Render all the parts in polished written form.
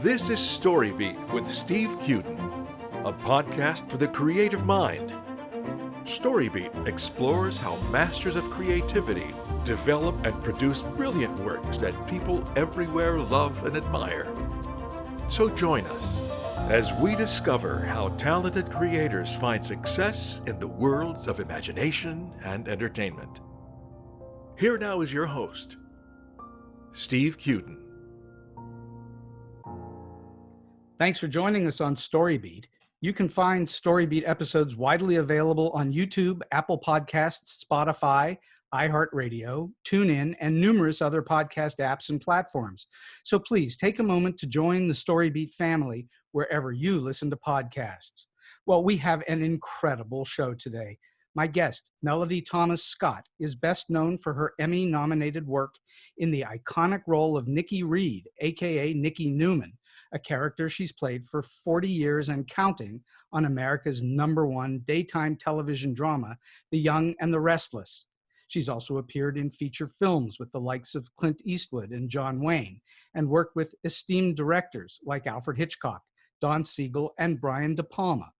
This is StoryBeat with Steve Cuden, a podcast for the creative mind. StoryBeat explores how masters of creativity develop and produce brilliant works that people everywhere love and admire. So join us as we discover how talented creators find success in the worlds of imagination and entertainment. Here now is your host, Steve Cuden. Thanks for joining us on StoryBeat. You can find StoryBeat episodes widely available on YouTube, Apple Podcasts, Spotify, iHeartRadio, TuneIn, and numerous other podcast apps and platforms. So please take a moment to join the StoryBeat family wherever you listen to podcasts. Well, we have an incredible show today. My guest, Melody Thomas Scott, is best known for her Emmy-nominated work in the iconic role of Nikki Reed, aka Nikki Newman, a character she's played for 40 years and counting on America's #1 daytime television drama, The Young and the Restless. She's also appeared in feature films with the likes of Clint Eastwood and John Wayne, and worked with esteemed directors like Alfred Hitchcock, Don Siegel, and Brian De Palma.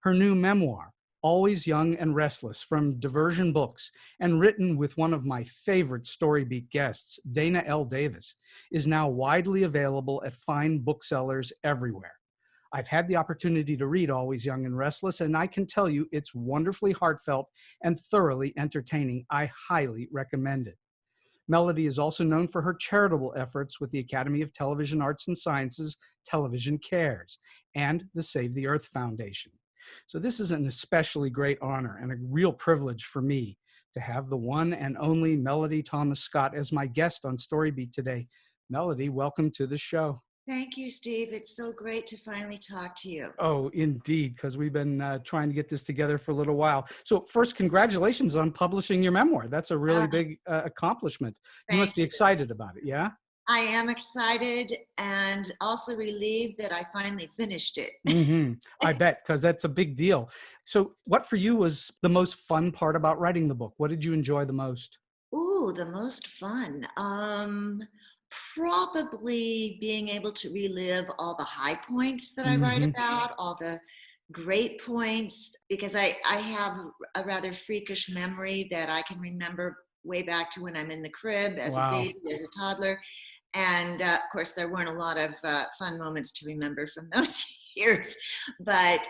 Her new memoir, Always Young and Restless, from Diversion Books, and written with one of my favorite StoryBeat guests, Dana L. Davis, is now widely available at fine booksellers everywhere. I've had the opportunity to read Always Young and Restless, and I can tell you it's wonderfully heartfelt and thoroughly entertaining. I highly recommend it. Melody is also known for her charitable efforts with the Academy of Television Arts and Sciences, Television Cares, and the Save the Earth Foundation. So this is an especially great honor and a real privilege for me to have the one and only Melody Thomas Scott as my guest on StoryBeat today. Melody, welcome to the show. Thank you, Steve. It's so great to finally talk to you. Oh, indeed, because we've been trying to get this together for a little while. So first, congratulations on publishing your memoir. That's a really big accomplishment. You must be excited about it, yeah? I am excited and also relieved that I finally finished it. I bet, because that's a big deal. So what for you was the most fun part about writing the book? What did you enjoy the most? Ooh, the most fun. Probably being able to relive all the high points that I write about, all the great points, because I have a rather freakish memory that I can remember way back to when I'm in the crib as a baby, as a toddler. And of course, there weren't a lot of fun moments to remember from those years, but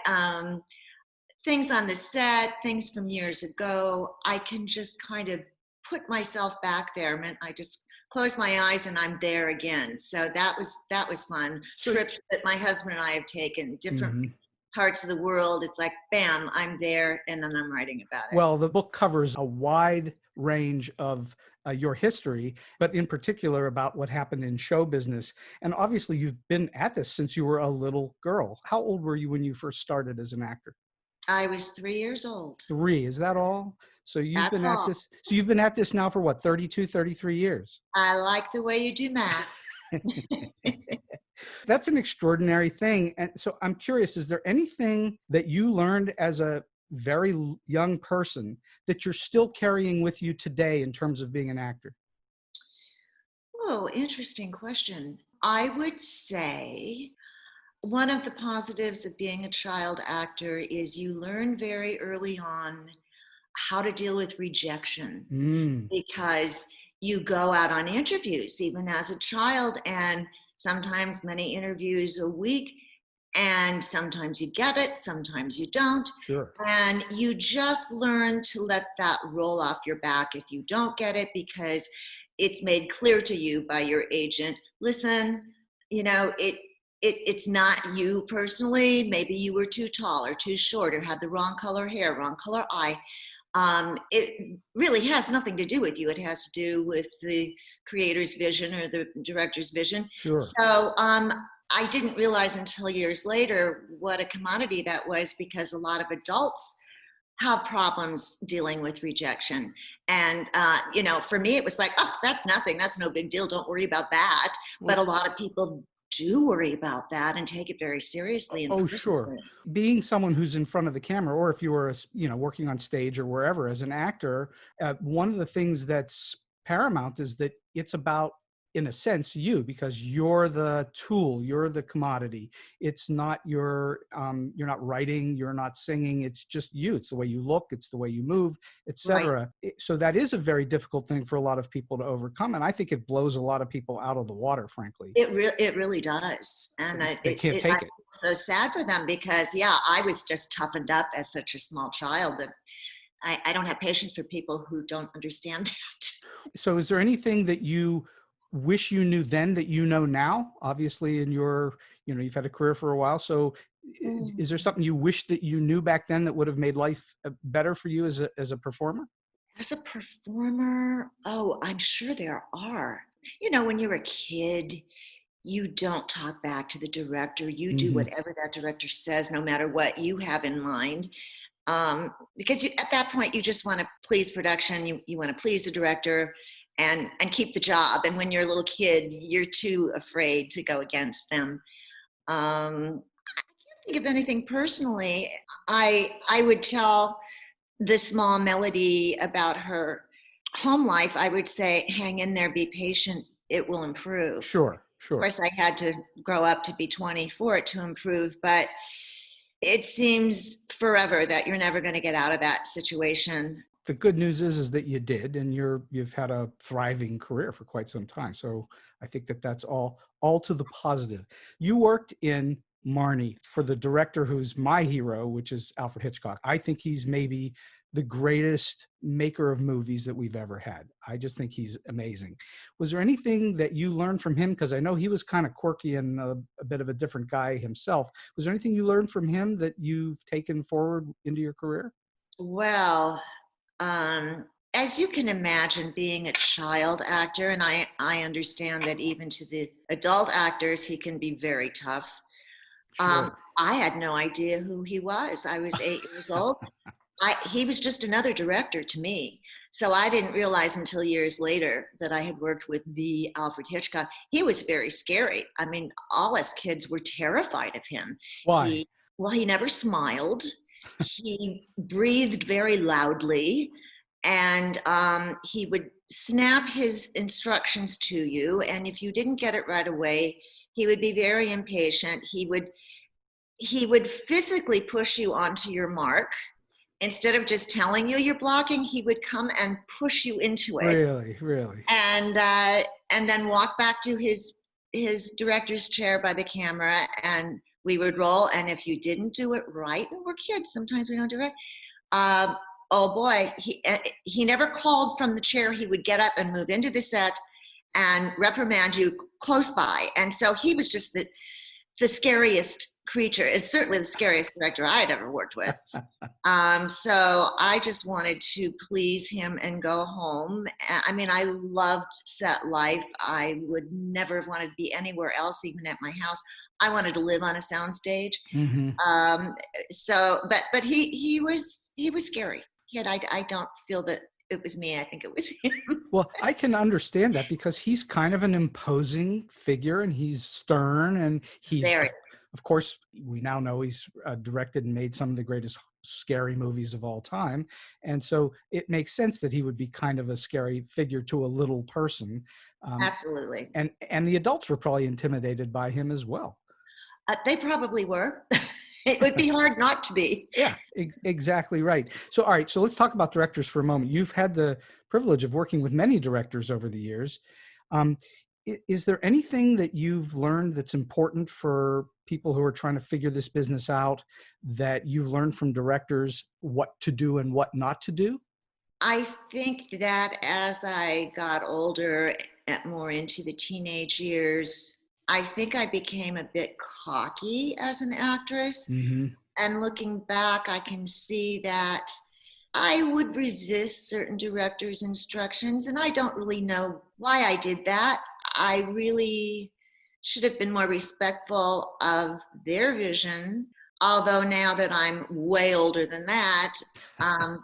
things on the set, things from years ago, I can just kind of put myself back there. I just close my eyes and I'm there again. So that was fun. Trips that my husband and I have taken, different parts of the world. It's like, bam, I'm there, and then I'm writing about it. Well, the book covers a wide range of your history, but in particular about what happened in show business. And obviously you've been at this since you were a little girl. How old were you when you first started as an actor? I was 3 years old. 3, is that all? So you've been at this. So you've been at this now for what, 32, 33 years? I like the way you do math. That's an extraordinary thing. And so I'm curious, is there anything that you learned as a very young person that you're still carrying with you today in terms of being an actor? Oh, interesting question. I would say one of the positives of being a child actor is you learn very early on how to deal with rejection, because you go out on interviews even as a child, and sometimes many interviews a week, and sometimes you get it, sometimes you don't. Sure. And you just learn to let that roll off your back if you don't get it, because it's made clear to you by your agent, listen, it's not you personally. Maybe you were too tall or too short or had the wrong color hair, wrong color eye. It really has nothing to do with you. It has to do with the creator's vision or the director's vision. Sure. So I didn't realize until years later what a commodity that was, because a lot of adults have problems dealing with rejection. And, for me, it was like, oh, that's nothing. That's no big deal. Don't worry about that. But a lot of people do worry about that and take it very seriously. Oh, sure. Being someone who's in front of the camera, or if you were, working on stage or wherever as an actor, one of the things that's paramount is that it's about in a sense, you, because you're the tool, you're the commodity. It's not you're not writing, you're not singing. It's just you. It's the way you look, it's the way you move, Right. etc. So that is a very difficult thing for a lot of people to overcome, and I think it blows a lot of people out of the water, frankly. It really does, and They can't take I it. feel so sad for them because I was just toughened up as such a small child, and I don't have patience for people who don't understand that. So is there anything that you wish you knew then that you know now? Obviously, in your, you've had a career for a while. So is there something you wish that you knew back then that would have made life better for you as a performer? As a performer, oh, I'm sure there are. When you're a kid, you don't talk back to the director. You do Hmm. whatever that director says, no matter what you have in mind. Because at that point, you just want to please production. You want to please the director and keep the job. And when you're a little kid, you're too afraid to go against them. I can't think of anything personally. I would tell the small Melody about her home life. I would say, hang in there, be patient, it will improve. Sure, Of sure. course, I had to grow up to be 20 for it to improve, but it seems forever that you're never going to get out of that situation. The good news is that you did, and you've had a thriving career for quite some time. So I think that that's all to the positive. You worked in Marnie for the director who's my hero, which is Alfred Hitchcock. I think he's maybe the greatest maker of movies that we've ever had. I just think he's amazing. Was there anything that you learned from him? Because I know he was kind of quirky and a bit of a different guy himself. Was there anything you learned from him that you've taken forward into your career? Well, as you can imagine, being a child actor, and I understand that even to the adult actors, he can be very tough. Sure. I had no idea who he was. I was 8 years old. He was just another director to me. So I didn't realize until years later that I had worked with the Alfred Hitchcock. He was very scary. I mean, all us kids were terrified of him. Why? He never smiled. He breathed very loudly, and he would snap his instructions to you. And if you didn't get it right away, he would be very impatient. He would physically push you onto your mark. Instead of just telling you you're blocking, he would come and push you into it, Really, really. and then walk back to his director's chair by the camera, and we would roll. And if you didn't do it right, and we're kids, sometimes we don't do it right. Oh boy, he never called from the chair. He would get up and move into the set and reprimand you close by. And so he was just the scariest creature. It's certainly the scariest director I had ever worked with. So I just wanted to please him and go home. I mean, I loved set life. I would never have wanted to be anywhere else, even at my house. I wanted to live on a soundstage. Mm-hmm. But he was scary. Yet I don't feel that it was me. I think it was him. Well, I can understand that because he's kind of an imposing figure, and he's stern, and he's, Very. of course, we now know he's directed and made some of the greatest scary movies of all time. And so it makes sense that he would be kind of a scary figure to a little person. Absolutely. And the adults were probably intimidated by him as well. They probably were. It would be hard not to be. Yeah, exactly right. So, all right, so let's talk about directors for a moment. You've had the privilege of working with many directors over the years. Is there anything that you've learned that's important for people who are trying to figure this business out, that you've learned from directors what to do and what not to do? I think that as I got older, more into the teenage years, I think I became a bit cocky as an actress. Mm-hmm. And looking back, I can see that I would resist certain directors' instructions, and I don't really know why I did that. I really should have been more respectful of their vision. Although now that I'm way older than that,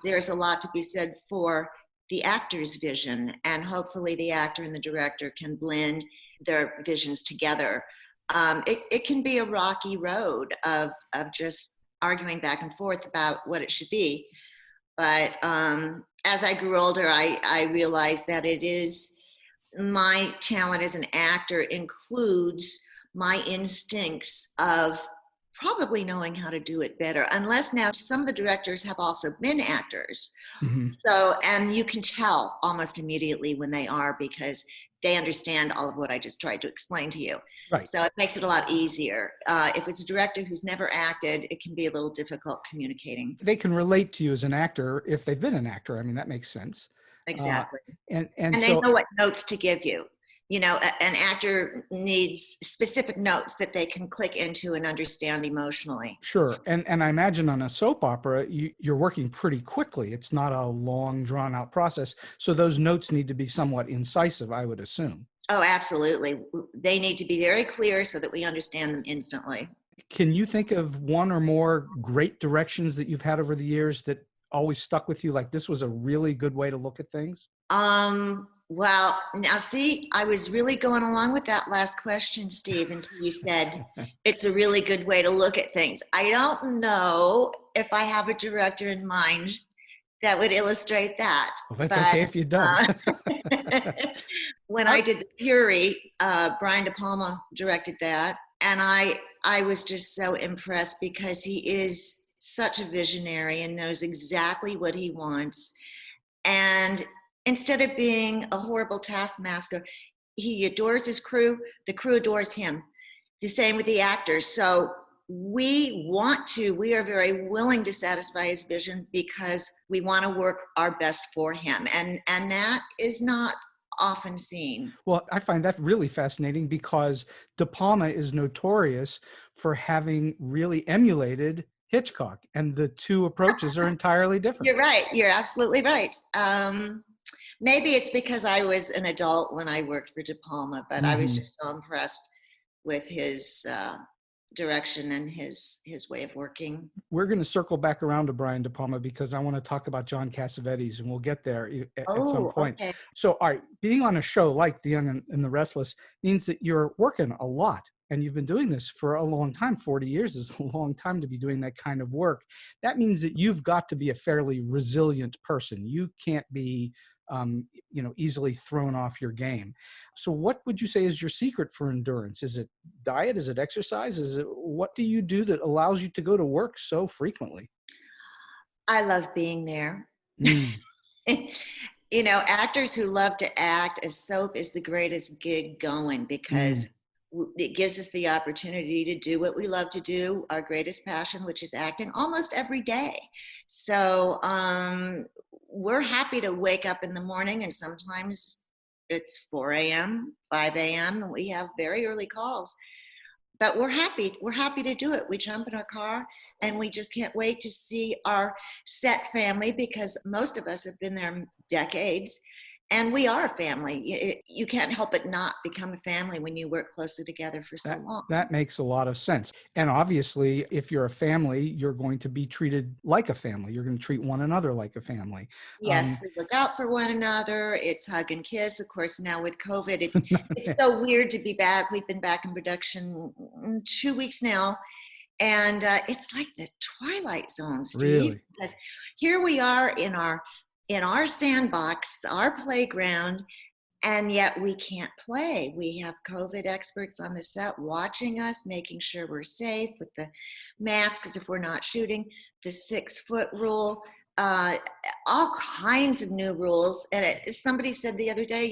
there's a lot to be said for the actor's vision, and hopefully the actor and the director can blend their visions together. It can be a rocky road of just arguing back and forth about what it should be. But as I grew older, I realized that it is my talent as an actor includes my instincts of probably knowing how to do it better, unless now some of the directors have also been actors. Mm-hmm. So, and you can tell almost immediately when they are, because they understand all of what I just tried to explain to you. Right. So it makes it a lot easier. If it's a director who's never acted, it can be a little difficult communicating. They can relate to you as an actor if they've been an actor. I mean, that makes sense. Exactly. And And they so, know what notes to give you. You know, an actor needs specific notes that they can click into and understand emotionally. sure. And I imagine on a soap opera, you're working pretty quickly. It's not a long, drawn out process. So those notes need to be somewhat incisive, I would assume. Oh, absolutely. They need to be very clear so that we understand them instantly. Can you think of one or more great directions that you've had over the years that always stuck with you? Like this was a really good way to look at things? Well, now see, I was really going along with that last question, Steve, until you said it's a really good way to look at things. I don't know if I have a director in mind that would illustrate that. Well, that's okay if you don't. When I did The Fury, Brian De Palma directed that, and I was just so impressed because he is such a visionary and knows exactly what he wants. And instead of being a horrible taskmaster, he adores his crew, the crew adores him. The same with the actors. So we are very willing to satisfy his vision because we want to work our best for him. And that is not often seen. Well, I find that really fascinating because De Palma is notorious for having really emulated Hitchcock, and the two approaches are entirely different. You're right. You're absolutely right. Maybe it's because I was an adult when I worked for De Palma, but I was just so impressed with his direction and his way of working. We're going to circle back around to Brian De Palma because I want to talk about John Cassavetes, and we'll get there at some point. Okay. So, all right, being on a show like The Young and the Restless means that you're working a lot, and you've been doing this for a long time. 40 years is a long time to be doing that kind of work. That means that you've got to be a fairly resilient person. You can't be easily thrown off your game. So what would you say is your secret for endurance? Is it diet? Is it exercise? What do you do that allows you to go to work so frequently? I love being there. Mm. Actors who love to act, as soap is the greatest gig going because it gives us the opportunity to do what we love to do, our greatest passion, which is acting, almost every day. So we're happy to wake up in the morning, and sometimes it's 4 a.m., 5 a.m., and we have very early calls. But we're happy to do it. We jump in our car and we just can't wait to see our set family because most of us have been there decades. And we are a family. You can't help but not become a family when you work closely together for so long. That makes a lot of sense. And obviously, if you're a family, you're going to be treated like a family. You're going to treat one another like a family. Yes, we look out for one another. It's hug and kiss. Of course, now with COVID, it's so weird to be back. We've been back in production 2 weeks now. And it's like the Twilight Zone, Steve. Really? Because here we are in our sandbox, our playground, and yet we can't play. We have COVID experts on the set watching us, making sure we're safe with the masks if we're not shooting, the 6-foot rule, all kinds of new rules. And somebody said the other day,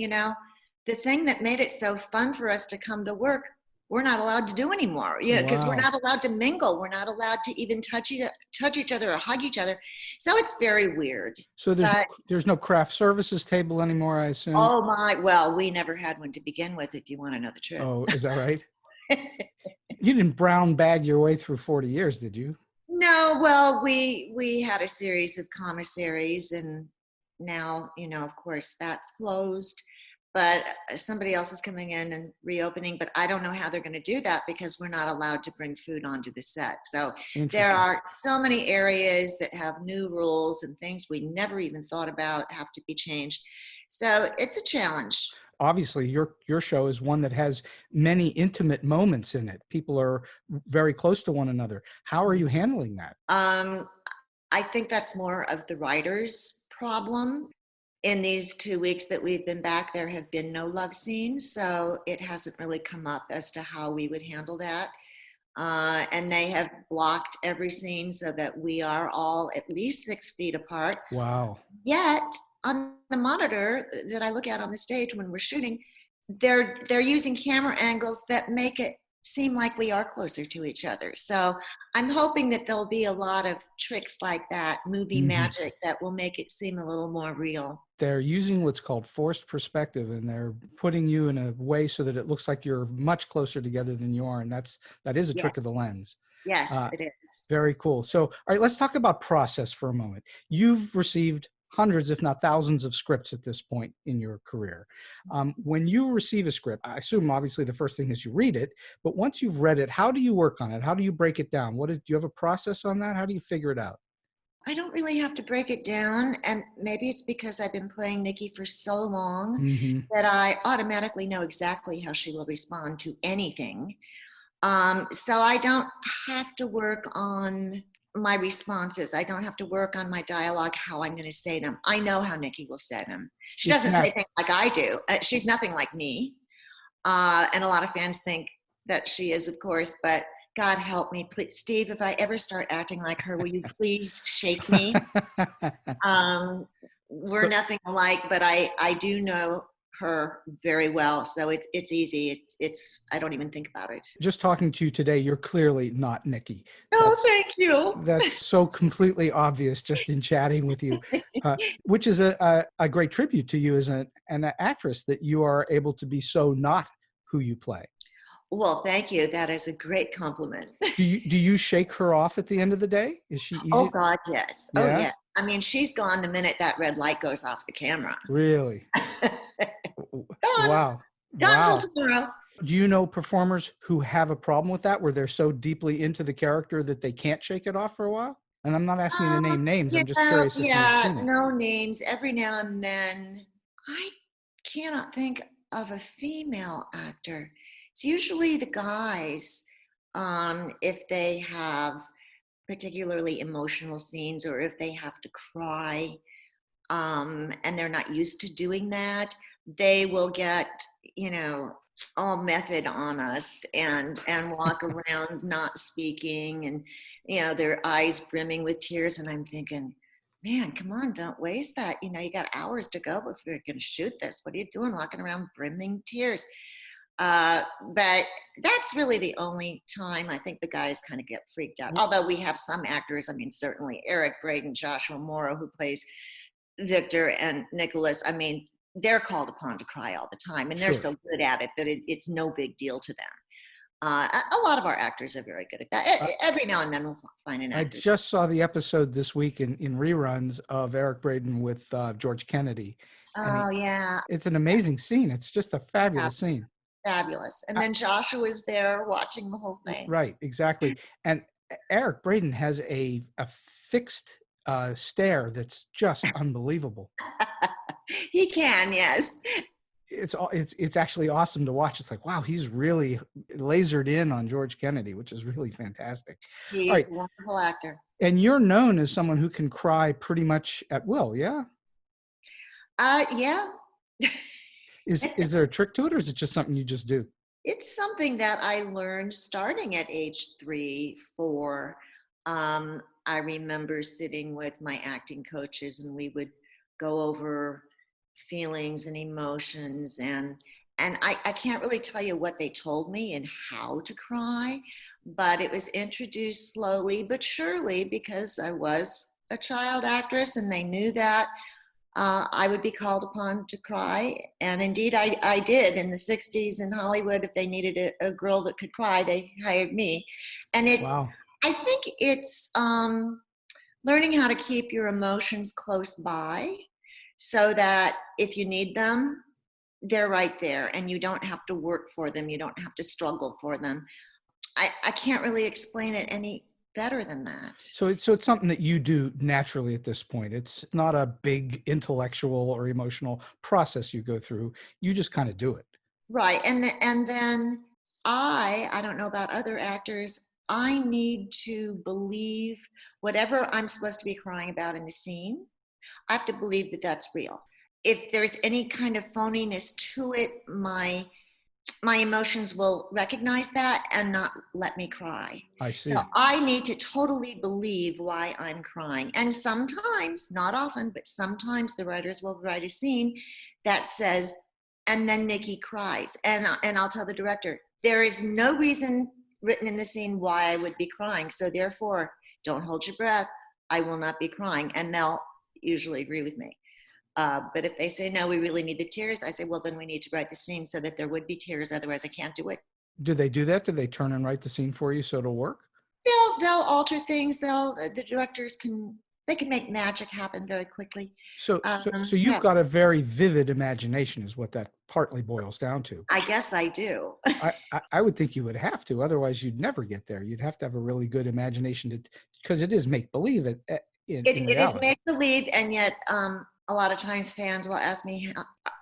the thing that made it so fun for us to come to work, we're not allowed to do anymore, because we're not allowed to mingle. We're not allowed to even touch each other or hug each other. So it's very weird. So there's no craft services table anymore, I assume? Oh my, well, we never had one to begin with, if you want to know the truth. Oh, is that right? You didn't brown bag your way through 40 years, did you? No, well, we had a series of commissaries, and now, of course, that's closed. But somebody else is coming in and reopening, but I don't know how they're going to do that because we're not allowed to bring food onto the set. So there are so many areas that have new rules and things we never even thought about have to be changed. So it's a challenge. Obviously, your show is one that has many intimate moments in it. People are very close to one another. How are you handling that? I think that's more of the writer's problem. in these 2 weeks that we've been back, there have been no love scenes, so it hasn't really come up as to how we would handle that. And they have blocked every scene so that we are all at least 6 feet apart. Wow. Yet on the monitor that I look at on the stage when we're shooting, they're using camera angles that make it seem like we are closer to each other. So I'm hoping that there'll be a lot of tricks like that, movie magic, that will make it seem a little more real. They're using what's called forced perspective, and they're putting you in a way so that it looks like you're much closer together than you are. And that is a trick of the lens. Yes, it is. Very cool. So, all right, let's talk about process for a moment. You've received hundreds, if not thousands, of scripts at this point in your career. When you receive a script, I assume obviously the first thing is you read it, but once you've read it, how do you work on it? How do you break it down? Do you have a process on that? How do you figure it out? I don't really have to break it down, and maybe it's because I've been playing Nikki for so long that I automatically know exactly how she will respond to anything. So I don't have to work on my responses. I don't have to work on my dialogue, how I'm going to say them. I know how Nikki will say them. She doesn't say things like I do. She's nothing like me. And a lot of fans think that she is, of course, but God help me, please, Steve, if I ever start acting like her, will you please shake me? We're nothing alike, but I do know her very well, so it's easy. It's I don't even think about it. Just talking to you today, you're clearly not Nikki. Oh, thank you. That's so completely obvious just in chatting with you, which is a great tribute to you as an actress, that you are able to be so not who you play. Well, thank you. That is a great compliment. Do you shake her off at the end of the day? Is she easy? Oh God, yes. Yeah? Oh yes. I mean, she's gone the minute that red light goes off the camera. Really? Gone. Wow. Gone till tomorrow. Do you know performers who have a problem with that, where they're so deeply into the character that they can't shake it off for a while? And I'm not asking you to name names. I'm just curious if you've seen it. No names. Every now and then, I cannot think of a female actor. It's usually the guys, if they have particularly emotional scenes, or if they have to cry, and they're not used to doing that, they will get, all method on us and walk around not speaking, and their eyes brimming with tears, and I'm thinking, man, come on, don't waste that. You got hours to go before you're going to shoot this. What are you doing walking around brimming tears? But that's really the only time I think the guys kind of get freaked out. Although we have some actors, I mean, certainly Eric Braeden, Joshua Morrow, who plays Victor, and Nicholas, I mean, they're called upon to cry all the time, and they're so good at it that it's no big deal to them. A lot of our actors are very good at that. Every now and then we'll find an actor. I just saw the episode this week in reruns of Eric Braeden with George Kennedy. Oh, yeah. It's an amazing scene. It's just a fabulous scene. Fabulous. And then Joshua was there watching the whole thing. Right, exactly. And Eric Braeden has a fixed stare that's just unbelievable. He can, yes. It's actually awesome to watch. It's like, wow, he's really lasered in on George Kennedy, which is really fantastic. He's a wonderful actor. And you're known as someone who can cry pretty much at will, yeah? Yeah. Is there a trick to it, or is it just something you just do? It's something that I learned starting at age 3, 4. I remember sitting with my acting coaches, and we would go over feelings and emotions, and I can't really tell you what they told me and how to cry, but it was introduced slowly but surely, because I was a child actress and they knew that I would be called upon to cry. And indeed I did. In the 60s in Hollywood, if they needed a girl that could cry, they hired me. And I think it's learning how to keep your emotions close by, so that if you need them, they're right there, and you don't have to work for them. You don't have to struggle for them. I can't really explain it any better than that. So it's something that you do naturally at this point. It's not a big intellectual or emotional process you go through. You just kind of do it. Right. And then I don't know about other actors, I need to believe whatever I'm supposed to be crying about in the scene, I have to believe that that's real. if there's any kind of phoniness to it, my emotions will recognize that and not let me cry. I see. So I need to totally believe why I'm crying. And sometimes, not often, but sometimes the writers will write a scene that says, and then Nikki cries. And I'll tell the director, there is no reason written in the scene why I would be crying. So therefore, don't hold your breath. I will not be crying. And they'll usually agree with me. But if they say, no, we really need the tears, I say, well, then we need to write the scene so that there would be tears. Otherwise, I can't do it. Do they do that? Do they turn and write the scene for you so it'll work? They'll alter things. The directors can make magic happen very quickly. So you've got a very vivid imagination is what that partly boils down to. I guess I do. I would think you would have to, otherwise you'd never get there. You'd have to have a really good imagination because it is make-believe. It is make-believe, and yet a lot of times fans will ask me,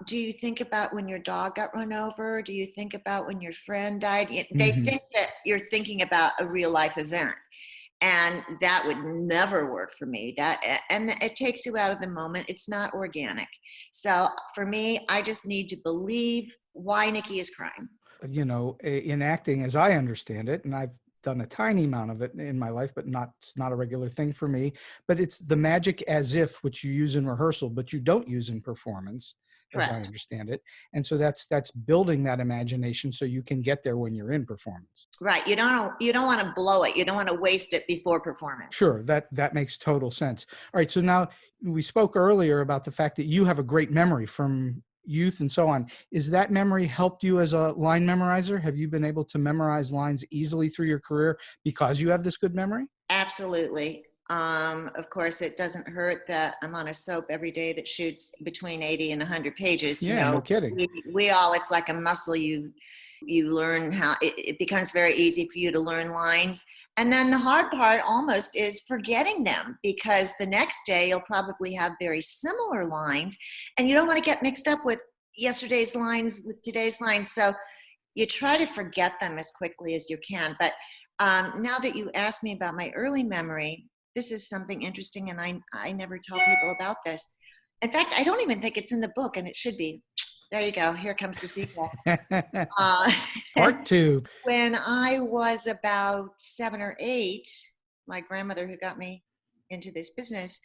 do you think about when your dog got run over? Do you think about when your friend died? They think that you're thinking about a real life event. And that would never work for me. And it takes you out of the moment. It's not organic. So for me, I just need to believe why Nikki is crying. You know, in acting, as I understand it, and I've done a tiny amount of it in my life, but it's not a regular thing for me, but it's the magic as if, which you use in rehearsal, but you don't use in performance, as Correct. I understand it. And so that's building that imagination so you can get there when you're in performance. Right. You don't want to blow it. You don't want to waste it before performance. Sure. That makes total sense. All right. So now we spoke earlier about the fact that you have a great memory from youth and so on. Is that memory helped you as a line memorizer? Have you been able to memorize lines easily through your career because you have this good memory? Absolutely. Of course, it doesn't hurt that I'm on a soap every day that shoots between 80 and 100 pages. Yeah, no kidding. We all, it's like a muscle. You learn how it becomes very easy for you to learn lines. And then the hard part almost is forgetting them, because the next day you'll probably have very similar lines and you don't want to get mixed up with yesterday's lines with today's lines. So you try to forget them as quickly as you can. But now that you asked me about my early memory, this is something interesting, and I never tell people about this. In fact, I don't even think it's in the book, and it should be. There you go. Here comes the sequel. Part 2. When I was about 7 or 8, my grandmother, who got me into this business,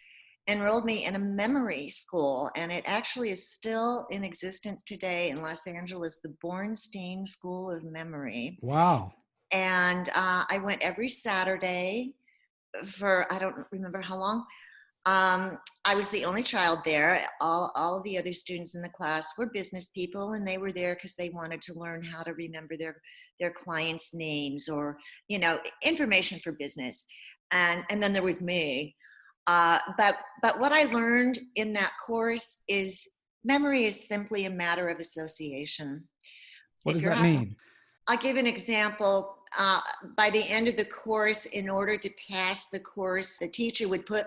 enrolled me in a memory school, and it actually is still in existence today in Los Angeles, the Bornstein School of Memory. Wow. And I went every Saturday for, I don't remember how long. I was the only child there. All of the other students in the class were business people, and they were there because they wanted to learn how to remember their clients' names, or, information for business. And then there was me. But what I learned in that course is memory is simply a matter of association. What does that mean? I'll give an example. By the end of the course, in order to pass the course, the teacher would put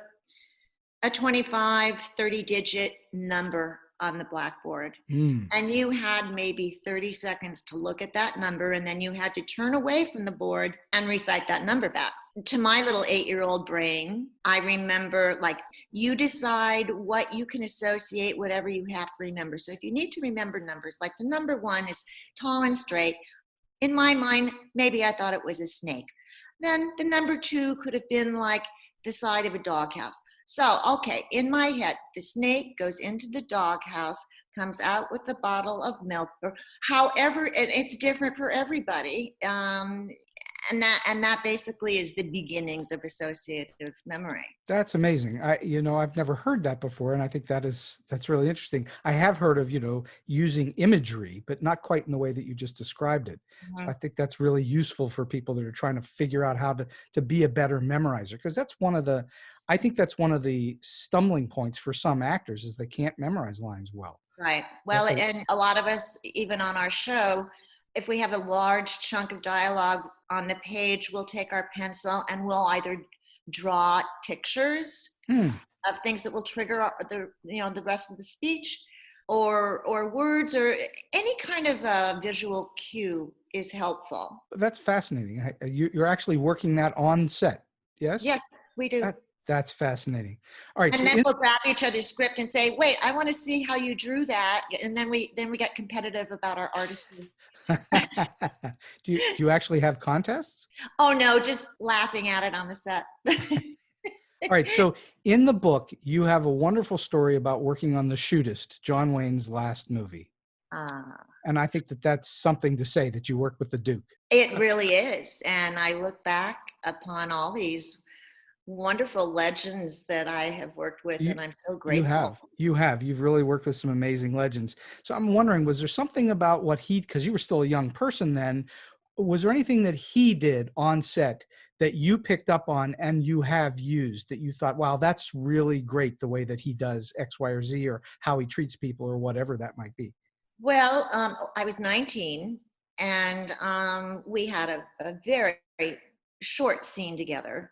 a 25, 30-digit number on the blackboard. And you had maybe 30 seconds to look at that number, and then you had to turn away from the board and recite that number back. To my little 8-year-old brain, I remember, like, you decide what you can associate, whatever you have to remember. So if you need to remember numbers, like the number 1 is tall and straight, in my mind, maybe I thought it was a snake. Then the number 2 could have been like the side of a doghouse. So, okay, in my head, the snake goes into the doghouse, comes out with a bottle of milk, or however, and it's different for everybody. And that basically is the beginnings of associative memory. That's amazing. I've never heard that before, and I think that's really interesting. I have heard of, using imagery, but not quite in the way that you just described it. So I think that's really useful for people that are trying to figure out how to be a better memorizer, because I think that's one of the stumbling points for some actors, is they can't memorize lines well. Right. Well, and a lot of us, even on our show, if we have a large chunk of dialogue on the page, we'll take our pencil and we'll either draw pictures of things that will trigger the rest of the speech, or words, or any kind of visual cue is helpful. That's fascinating. You're actually working that on set, yes? Yes, we do. That's fascinating. All right. And then we'll grab each other's script and say, wait, I want to see how you drew that. And then we get competitive about our artistry. Do you actually have contests? Oh no, just laughing at it on the set. All right. So in the book, you have a wonderful story about working on The Shootist, John Wayne's last movie. And I think that that's something to say, that you worked with the Duke. It really is. And I look back upon all these wonderful legends that I have worked with, and I'm so grateful. You've really worked with some amazing legends. So I'm wondering, was there something about what because you were still a young person then, was there anything that he did on set that you picked up on and you have used, that you thought, wow, that's really great, the way that he does X, Y, or Z, or how he treats people, or whatever that might be? Well, I was 19, and we had a very short scene together.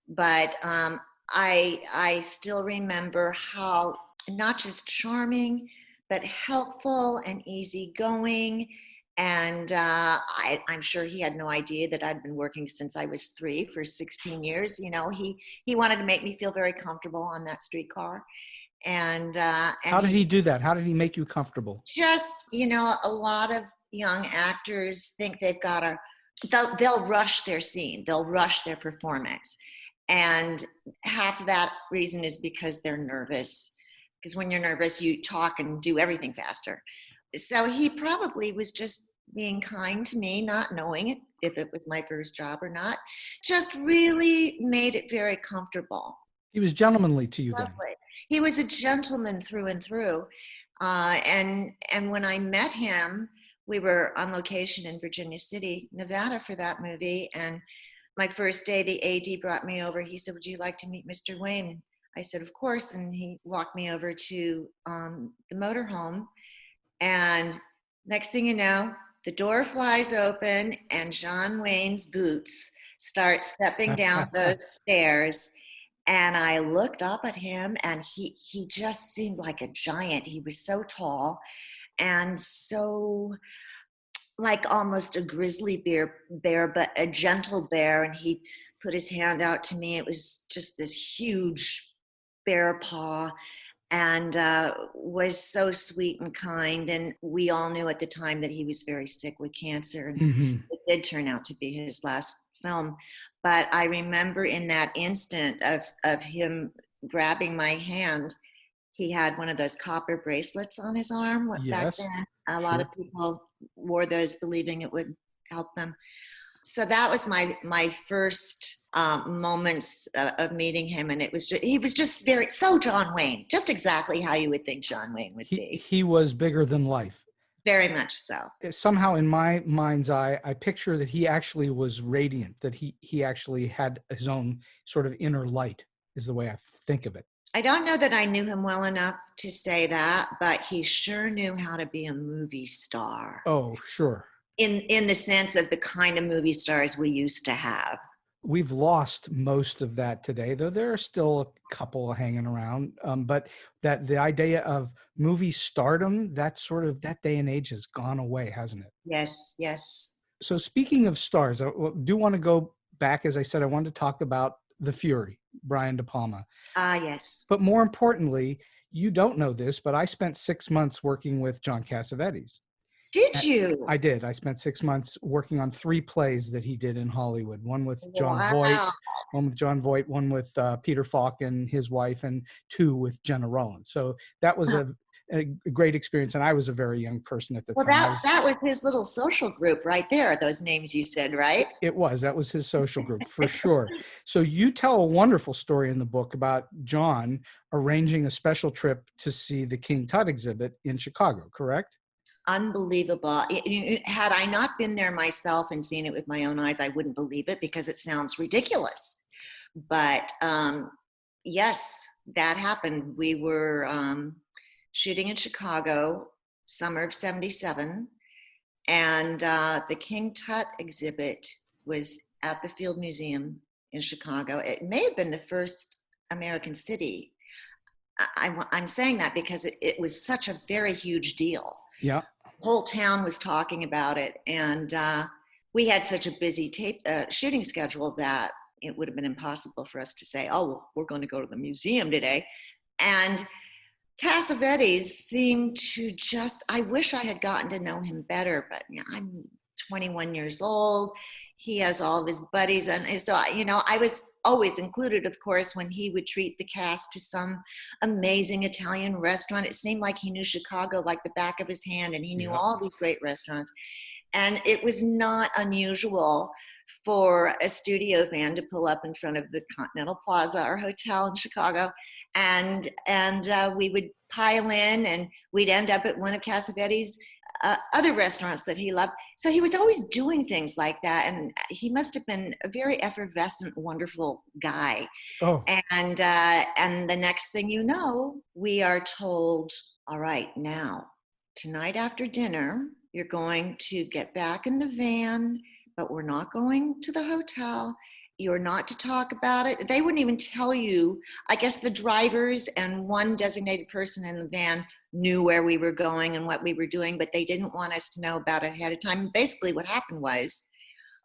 But I still remember how not just charming, but helpful and easygoing. And I'm sure he had no idea that I'd been working since I was 3 for 16 years. You know, he wanted to make me feel very comfortable on that streetcar. And how did he do that? How did he make you comfortable? Just, you know, a lot of young actors think they've got to, they'll rush their scene. They'll rush their performance. And half of that reason is because they're nervous. Because when you're nervous, you talk and do everything faster. So he probably was just being kind to me, not knowing if it was my first job or not. Just really made it very comfortable. He was gentlemanly to you then. He was a gentleman through and through. And when I met him, we were on location in Virginia City, Nevada for that movie. And my first day, the AD brought me over. He said, would you like to meet Mr. Wayne? I said, of course. And he walked me over to the motorhome. And next thing you know, the door flies open and John Wayne's boots start stepping down those stairs. And I looked up at him, and he just seemed like a giant. He was so tall and so like almost a grizzly bear, but a gentle bear. And he put his hand out to me. It was just this huge bear paw, and was so sweet and kind. And we all knew at the time that he was very sick with cancer, and it did turn out to be his last film. But I remember in that instant of him grabbing my hand, he had one of those copper bracelets on his arm. Back then, a lot of people wore those believing it would help them. So that was my first moments of meeting him, and he was just so John Wayne, just exactly how you would think John Wayne would be. He was bigger than life. Very much so. Somehow in my mind's eye, I picture that he actually was radiant, that he actually had his own sort of inner light, is the way I think of it. I don't know that I knew him well enough to say that, but he sure knew how to be a movie star. Oh, sure. In the sense of the kind of movie stars we used to have. We've lost most of that today, though there are still a couple hanging around. But that the idea of movie stardom, that day and age has gone away, hasn't it? Yes, yes. So speaking of stars, I do want to go back. As I said, I wanted to talk about The Fury, Brian De Palma. Yes. But more importantly, you don't know this, but I spent 6 months working with John Cassavetes. Did you? I did. I spent 6 months working on 3 plays that he did in Hollywood. One with John Voight, one with Peter Falk and his wife, and 2 with Jenna Rollins. So that was a great experience, and I was a very young person at the time. Well, that was his little social group right there, those names you said, right? That was his social group, for sure. So you tell a wonderful story in the book about John arranging a special trip to see the King Tut exhibit in Chicago, correct? Unbelievable. Had I not been there myself and seen it with my own eyes, I wouldn't believe it because it sounds ridiculous. But yes, that happened. We were shooting in Chicago, summer of '77, and the King Tut exhibit was at the Field Museum in Chicago. It may have been the first American city. I'm saying that because it was such a very huge deal. Yeah. The whole town was talking about it. And we had such a busy shooting schedule that, it would have been impossible for us to say, oh, well, we're going to go to the museum today. And Cassavetes seemed to just, I wish I had gotten to know him better, but I'm 21 years old. He has all of his buddies. And so, I was always included, of course, when he would treat the cast to some amazing Italian restaurant. It seemed like he knew Chicago like the back of his hand, and he knew all these great restaurants. And it was not unusual for a studio van to pull up in front of the Continental Plaza, our hotel in Chicago, and we would pile in, and we'd end up at one of Cassavetes' other restaurants that he loved. So he was always doing things like that, and he must have been a very effervescent, wonderful guy. Oh. And the next thing you know, we are told, all right, now, tonight after dinner, you're going to get back in the van, but we're not going to the hotel. You're not to talk about it. They wouldn't even tell you. I guess the drivers and one designated person in the van knew where we were going and what we were doing, but they didn't want us to know about it ahead of time. Basically what happened was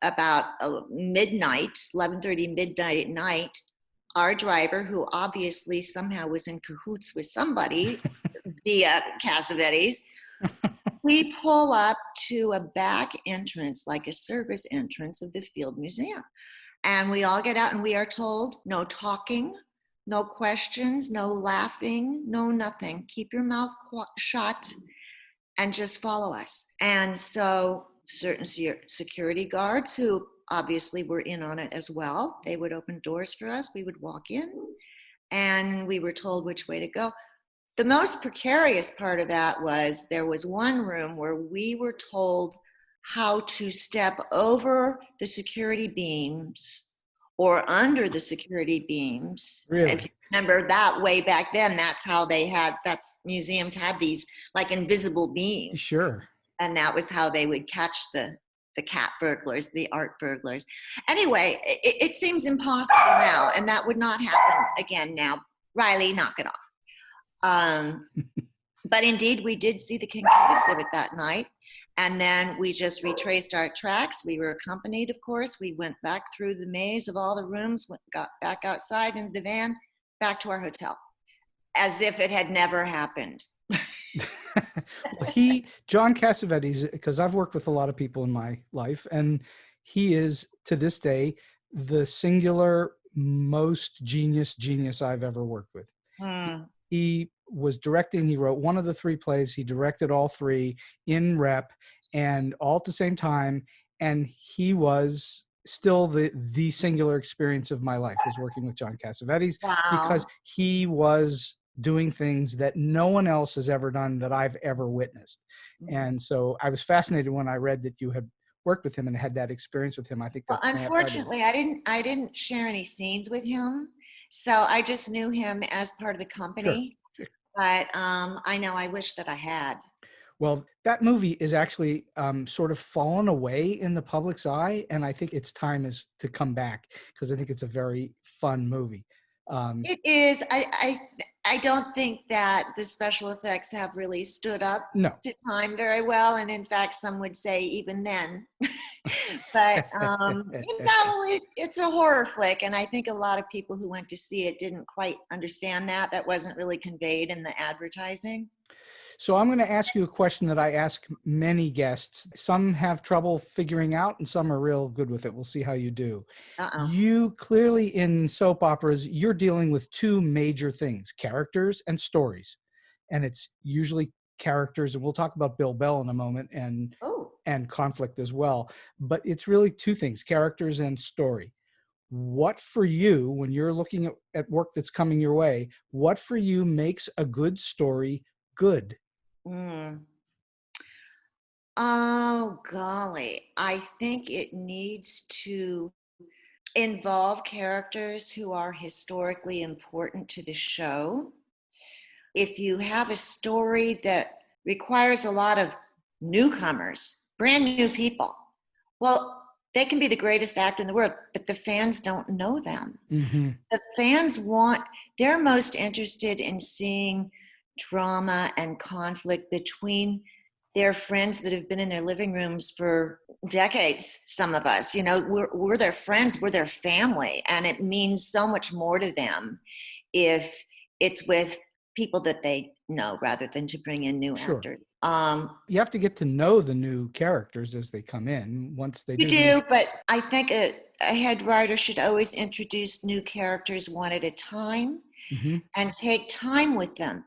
about midnight, 11:30 midnight at night, our driver, who obviously somehow was in cahoots with somebody via Cassavetes, we pull up to a back entrance, like a service entrance of the Field Museum. And we all get out, and we are told, no talking, no questions, no laughing, no nothing. Keep your mouth shut and just follow us. And so certain security guards, who obviously were in on it as well, they would open doors for us. We would walk in, and we were told which way to go. The most precarious part of that was there was one room where we were told how to step over the security beams or under the security beams. Really? If you remember that way back then, that's how museums had these like invisible beams. Sure. And that was how they would catch the cat burglars, the art burglars. Anyway, it seems impossible now, and that would not happen again now. Riley, knock it off. But indeed, we did see the King Tut exhibit that night. And then we just retraced our tracks. We were accompanied, of course. We went back through the maze of all the rooms, got back outside into the van, back to our hotel, as if it had never happened. John Cassavetes, because I've worked with a lot of people in my life, and he is, to this day, the singular most genius I've ever worked with. He was directing, he wrote one of the three plays, he directed all three in rep and all at the same time, and he was still the singular experience of my life, was working with John Cassavetes. Wow. Because he was doing things that no one else has ever done that I've ever witnessed. And so I was fascinated when I read that you had worked with him and had that experience with him. I think that's unfortunately, I didn't share any scenes with him, so I just knew him as part of the company. Sure. But I know I wish that I had. Well, that movie is actually sort of fallen away in the public's eye, and I think its time is to come back, because I think it's a very fun movie. It is. I don't think that the special effects have really stood up to time very well, and in fact, some would say even then. But it's a horror flick, and I think a lot of people who went to see it didn't quite understand that. That wasn't really conveyed in the advertising. So I'm going to ask you a question that I ask many guests. Some have trouble figuring out, and some are real good with it. We'll see how you do. You clearly, in soap operas, you're dealing with two major things: characters and stories. And it's usually characters, and we'll talk about Bill Bell in a moment, and conflict as well. But it's really two things: characters and story. What for you, when you're looking at work that's coming your way, what for you makes a good story good? Oh, golly. I think it needs to involve characters who are historically important to the show. If you have a story that requires a lot of newcomers, brand new people, well, they can be the greatest actor in the world, but the fans don't know them. Mm-hmm. The fans they're most interested in seeing drama and conflict between they're friends that have been in their living rooms for decades. Some of us, you know, we're their friends, we're their family, and it means so much more to them if it's with people that they know rather than to bring in new Sure. actors. You have to get to know the new characters as they come in. Once they You do, do, but I think a head writer should always introduce new characters one at a time and take time with them,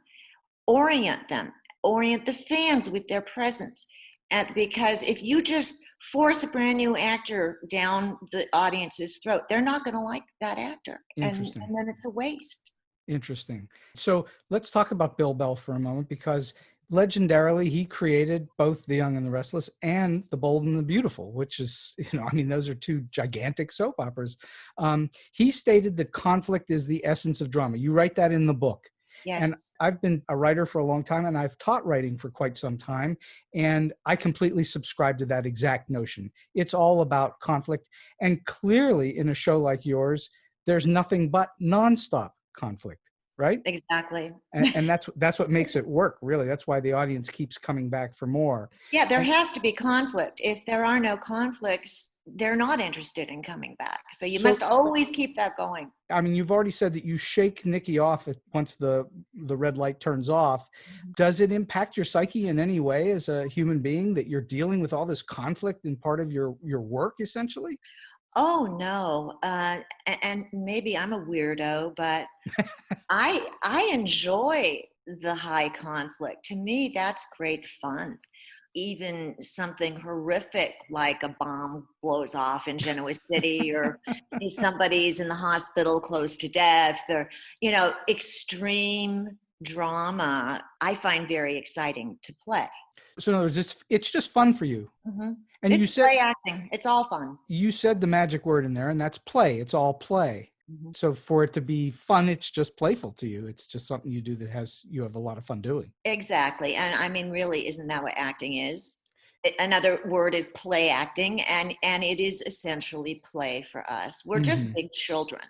orient the fans with their presence. And because if you just force a brand new actor down the audience's throat, they're not going to like that actor. And then it's a waste. Interesting. So let's talk about Bill Bell for a moment, because legendarily he created both The Young and the Restless and The Bold and the Beautiful, which is, you know, I mean, those are two gigantic soap operas. He stated that conflict is the essence of drama. You write that in the book. Yes. And I've been a writer for a long time, and I've taught writing for quite some time. And I completely subscribe to that exact notion. It's all about conflict. And clearly in a show like yours, there's nothing but nonstop conflict, right? Exactly. And that's what makes it work, really. That's why the audience keeps coming back for more. Yeah, there has to be conflict. If there are no conflicts, they're not interested in coming back. So you must always keep that going. I mean, you've already said that you shake Nikki off once the red light turns off. Does it impact your psyche in any way as a human being that you're dealing with all this conflict in part of your work, essentially? Oh no, and maybe I'm a weirdo, but I enjoy the high conflict. To me, that's great fun. Even something horrific like a bomb blows off in Genoa City, or somebody's in the hospital close to death, or, you know, extreme drama, I find very exciting to play. So in other words, it's just fun for you. And it's you said play acting. It's all fun. You said the magic word in there, and that's play. It's all play. So for it to be fun, it's just playful to you. It's just something you do that you have a lot of fun doing. Exactly. And I mean, really, isn't that what acting is? Another word is play acting, and it is essentially play for us. We're just big children.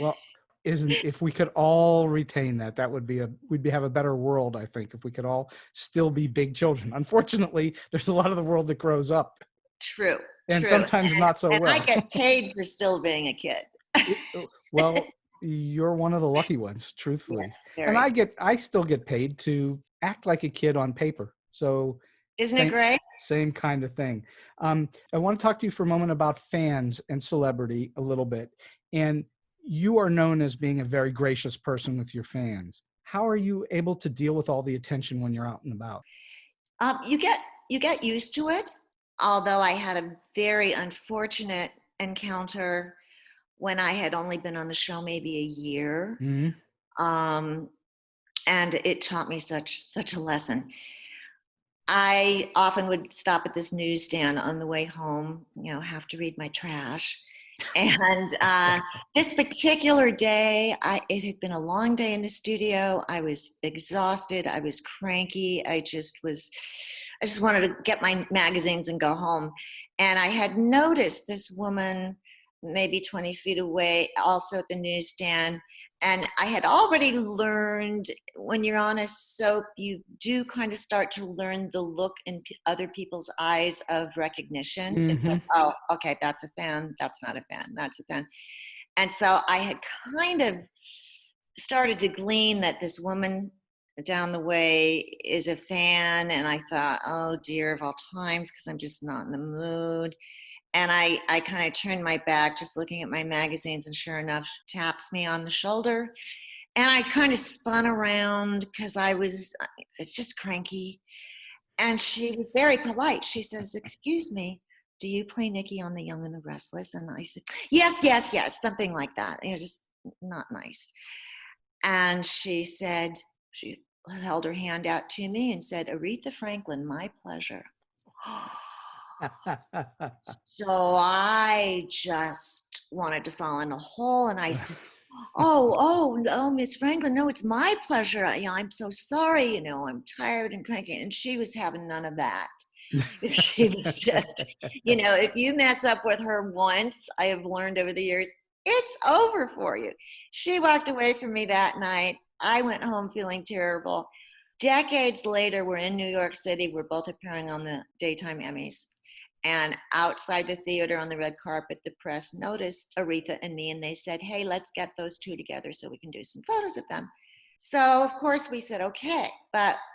Well, if we could all retain that would be we'd have a better world, I think, if we could all still be big children. Unfortunately, there's a lot of the world that grows up. True. And sometimes not so well. And I get paid for still being a kid. Well, you're one of the lucky ones, truthfully. Yes, and I still get paid to act like a kid on paper. So isn't it great? Same kind of thing. I want to talk to you for a moment about fans and celebrity a little bit. And you are known as being a very gracious person with your fans. How are you able to deal with all the attention when you're out and about? You get used to it. Although I had a very unfortunate encounter when I had only been on the show maybe a year. And it taught me such a lesson. I often would stop at this newsstand on the way home, you know, have to read my trash. And this particular day, it had been a long day in the studio. I was exhausted. I was cranky. I just wanted to get my magazines and go home. And I had noticed this woman maybe 20 feet away, also at the newsstand. And I had already learned, when you're on a soap, you do kind of start to learn the look in other people's eyes of recognition. It's like, oh, okay, that's a fan. That's not a fan. That's a fan. And so I had kind of started to glean that this woman down the way is a fan. And I thought, oh dear, of all times, because I'm just not in the mood. And I kind of turned my back, just looking at my magazines, and sure enough, taps me on the shoulder. And I kind of spun around because it's just cranky. And she was very polite. She says, "Excuse me, do you play Nikki on The Young and the Restless?" And I said, yes, something like that. You know, just not nice. And she held her hand out to me and said, "Aretha Franklin, my pleasure." So I just wanted to fall in a hole, and I said, oh, no, Miss Franklin, no, it's my pleasure. I'm so sorry, I'm tired and cranky. And she was having none of that. She was just, if you mess up with her once, I have learned over the years, it's over for you. She walked away from me that night. I went home feeling terrible. Decades later, we're in New York City. We're both appearing on the daytime Emmys. And outside the theater on the red carpet, the press noticed Aretha and me, and they said, hey, let's get those two together so we can do some photos of them. So of course we said, okay.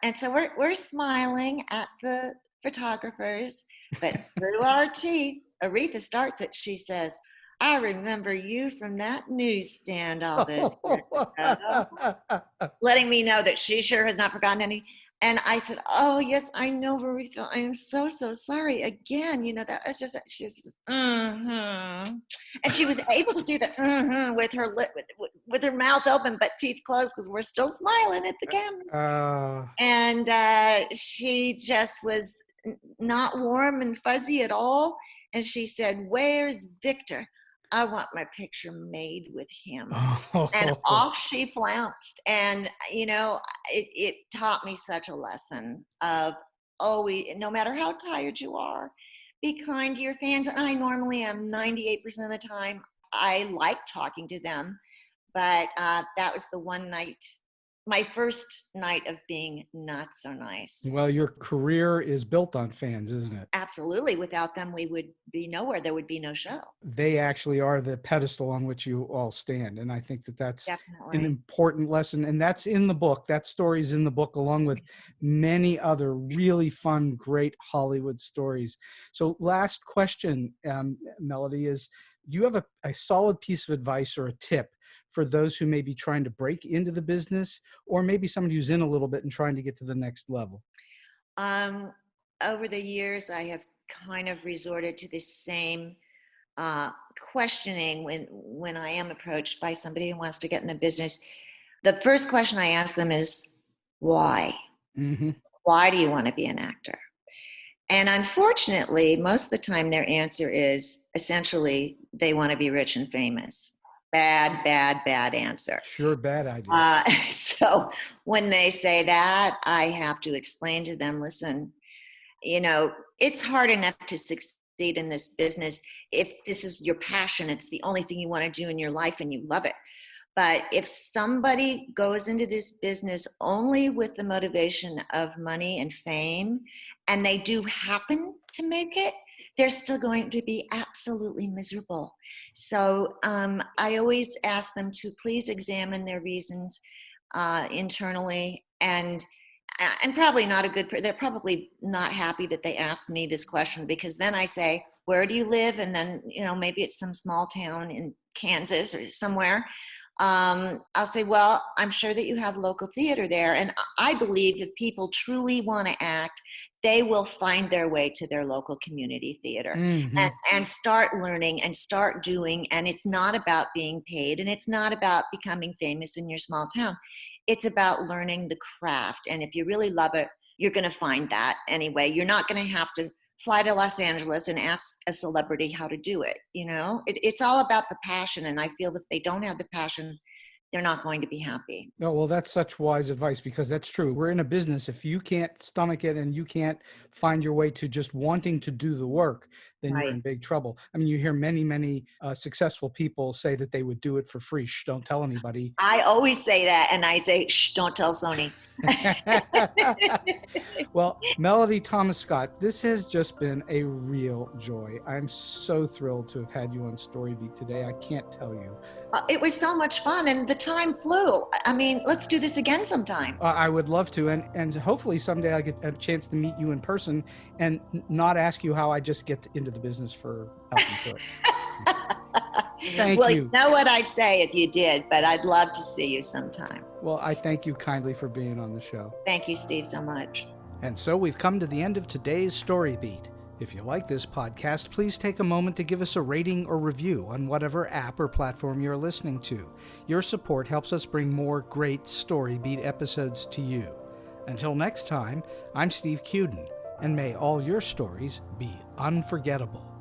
And so we're smiling at the photographers, but through our teeth, Aretha starts it. She says, I remember you from that newsstand all those years ago. Letting me know that she sure has not forgotten any. And I said, oh, yes, I know, Aretha. I am so, so sorry. Again, that was just, she's, And she was able to do that with her lip, with her mouth open, but teeth closed because we're still smiling at the camera. And she just was not warm and fuzzy at all. And she said, where's Victor? I want my picture made with him. And off she flounced. And, it taught me such a lesson of, no matter how tired you are, be kind to your fans. And I normally am 98% of the time. I like talking to them. But that was the one night, my first night of being not so nice. Well, your career is built on fans, isn't it? Absolutely. Without them, we would be nowhere. There would be no show. They actually are the pedestal on which you all stand. And I think that that's Definitely an important lesson. And that's in the book. That story's in the book, along with many other really fun, great Hollywood stories. So last question, Melody, is do you have a solid piece of advice or a tip for those who may be trying to break into the business, or maybe somebody who's in a little bit and trying to get to the next level? Over the years, I have kind of resorted to the same questioning when I am approached by somebody who wants to get in the business. The first question I ask them is, why? Mm-hmm. Why do you want to be an actor? And unfortunately, most of the time their answer is essentially they want to be rich and famous. Bad answer. Sure, bad idea. So when they say that, I have to explain to them, listen, it's hard enough to succeed in this business. If this is your passion, it's the only thing you want to do in your life and you love it. But if somebody goes into this business only with the motivation of money and fame, and they do happen to make it, they're still going to be absolutely miserable. So I always ask them to please examine their reasons internally, and probably not they're probably not happy that they asked me this question, because then I say, where do you live? And then, maybe it's some small town in Kansas or somewhere. I'll say, well, I'm sure that you have local theater there. And I believe if people truly want to act, they will find their way to their local community theater. Mm-hmm. and start learning and start doing. And it's not about being paid, and it's not about becoming famous in your small town. It's about learning the craft. And if you really love it, you're going to find that anyway. You're not going to have to fly to Los Angeles and ask a celebrity how to do it. It's all about the passion. And I feel if they don't have the passion, they're not going to be happy. No, well, that's such wise advice, because that's true. We're in a business. If you can't stomach it and you can't find your way to just wanting to do the work, then Right. You're in big trouble. I mean, you hear many successful people say that they would do it for free. Shh, don't tell anybody. I always say that, and I say, shh, don't tell Sony. Well, Melody Thomas Scott, this has just been a real joy. I'm so thrilled to have had you on StoryBeat today. I can't tell you. It was so much fun, and the time flew. I mean, let's do this again sometime. I would love to, and hopefully someday I get a chance to meet you in person and not ask you how I just get into the business for health insurance. Thank well, you. You know what I'd say if you did, but I'd love to see you sometime. Well, I thank you kindly for being on the show. Thank you, Steve, so much. And so we've come to the end of today's StoryBeat. If you like this podcast, please take a moment to give us a rating or review on whatever app or platform you're listening to. Your support helps us bring more great StoryBeat episodes to you. Until next time, I'm Steve Cuden, and may all your stories be unforgettable.